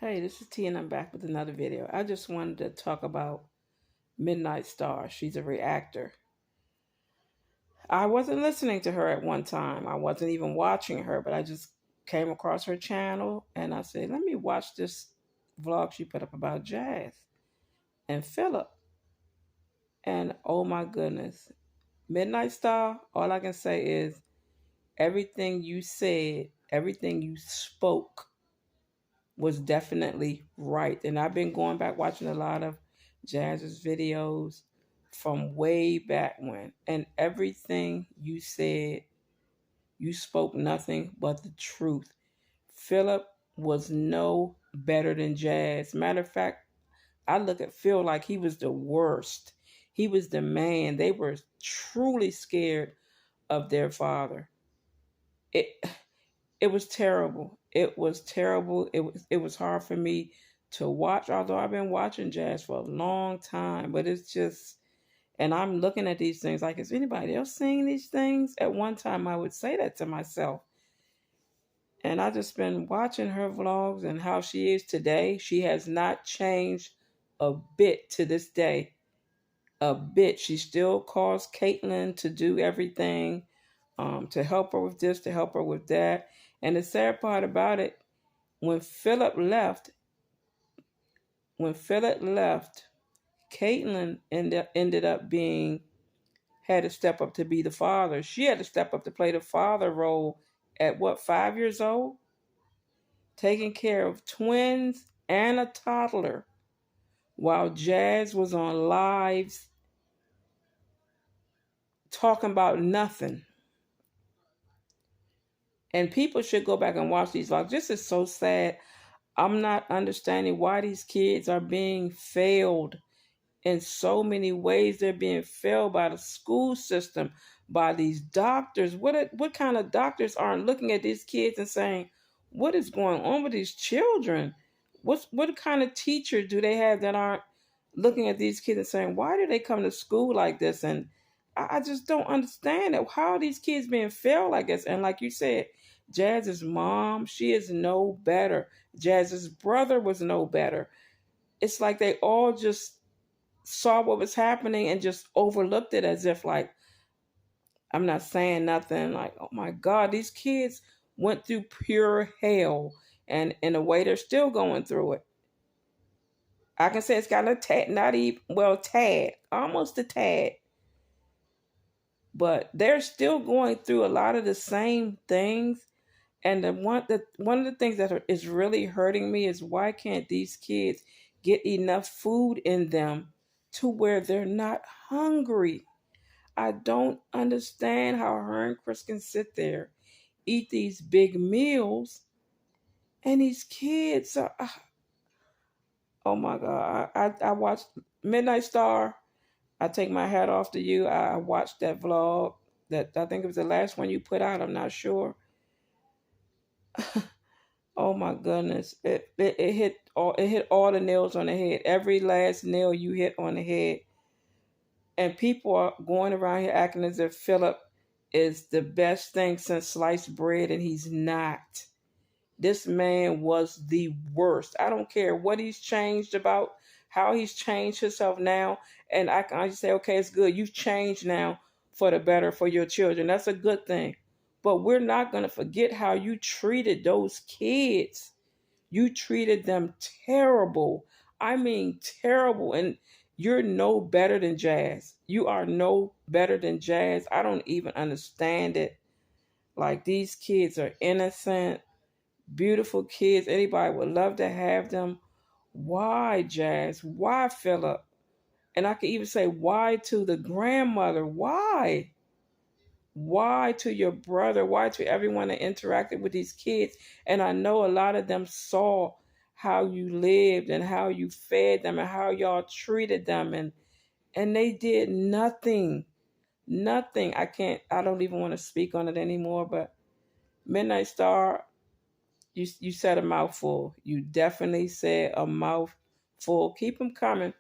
Hey, this is T, and I'm back with another video. I just wanted to talk about Midnight Star. She's a reactor. I wasn't listening to her at one time. I wasn't even watching her, but I just came across her channel and I said, let me watch this vlog she put up about Jazz and Philip. And oh my goodness, Midnight Star, all I can say is everything you said, everything you spoke was definitely right. And I've been going back watching a lot of Jazz's videos from way back when. And everything you said, you spoke nothing but the truth. Philip was no better than Jazz. Matter of fact, I look at Phil like he was the worst. He was the man. They were truly scared of their father. It it was terrible. It was terrible. It was hard for me to watch, although I've been watching Jazz for a long time. But it's just, and I'm looking at these things like, is anybody else seeing these things? At one time, I would say that to myself. And I just been watching her vlogs and how she is today. She has not changed a bit to this day. A bit. She still calls Caitlyn to do everything, to help her with this, to help her with that. And the sad part about it, when Philip left, when Philip left, Caitlyn ended up being, had to step up to be the father. She had to step up to play the father role at what, 5 years old? Taking care of twins and a toddler while Jazz was on lives talking about nothing. And people should go back and watch these vlogs. This is so sad. I'm not understanding why these kids are being failed in so many ways. They're being failed by the school system, by these doctors. What kind of doctors aren't looking at these kids and saying, what is going on with these children? What kind of teachers do they have that aren't looking at these kids and saying, why do they come to school like this? And I just don't understand it. How are these kids being failed like this? And like you said, Jazz's mom, she is no better. Jazz's brother was no better. It's like they all just saw what was happening and just overlooked it as if like, I'm not saying nothing. Like, oh my God, these kids went through pure hell, and in a way they're still going through it. I can say it's got a tad, not even, well, tad, almost a tad, but they're still going through a lot of the same things. And one of the things that is really hurting me is, why can't these kids get enough food in them to where they're not hungry? I don't understand how her and Chris can sit there, eat these big meals, and these kids are, oh my God. I watched Midnight Star. I take my hat off to you. I watched that vlog. That, I think it was the last one you put out. I'm not sure. Oh my goodness. It hit all the nails on the head. Every last nail you hit on the head. And people are going around here acting as if Philip is the best thing since sliced bread, and he's not. This man was the worst. I don't care what he's changed about, how he's changed himself now. And I can just say, okay, it's good. You've changed now for the better for your children. That's a good thing. But we're not going to forget how you treated those kids. You treated them terrible. I mean, terrible. And you're no better than Jazz. You are no better than Jazz. I don't even understand it. Like, these kids are innocent, beautiful kids. Anybody would love to have them. Why, Jazz? Why, Philip? And I can even say, why to the grandmother? Why? Why to your brother? Why to everyone that interacted with these kids? And I know a lot of them saw how you lived and how you fed them and how y'all treated them, and they did nothing. Nothing. I don't even want to speak on it anymore. But Midnight Star, you said a mouthful. You definitely said a mouthful. Keep them coming.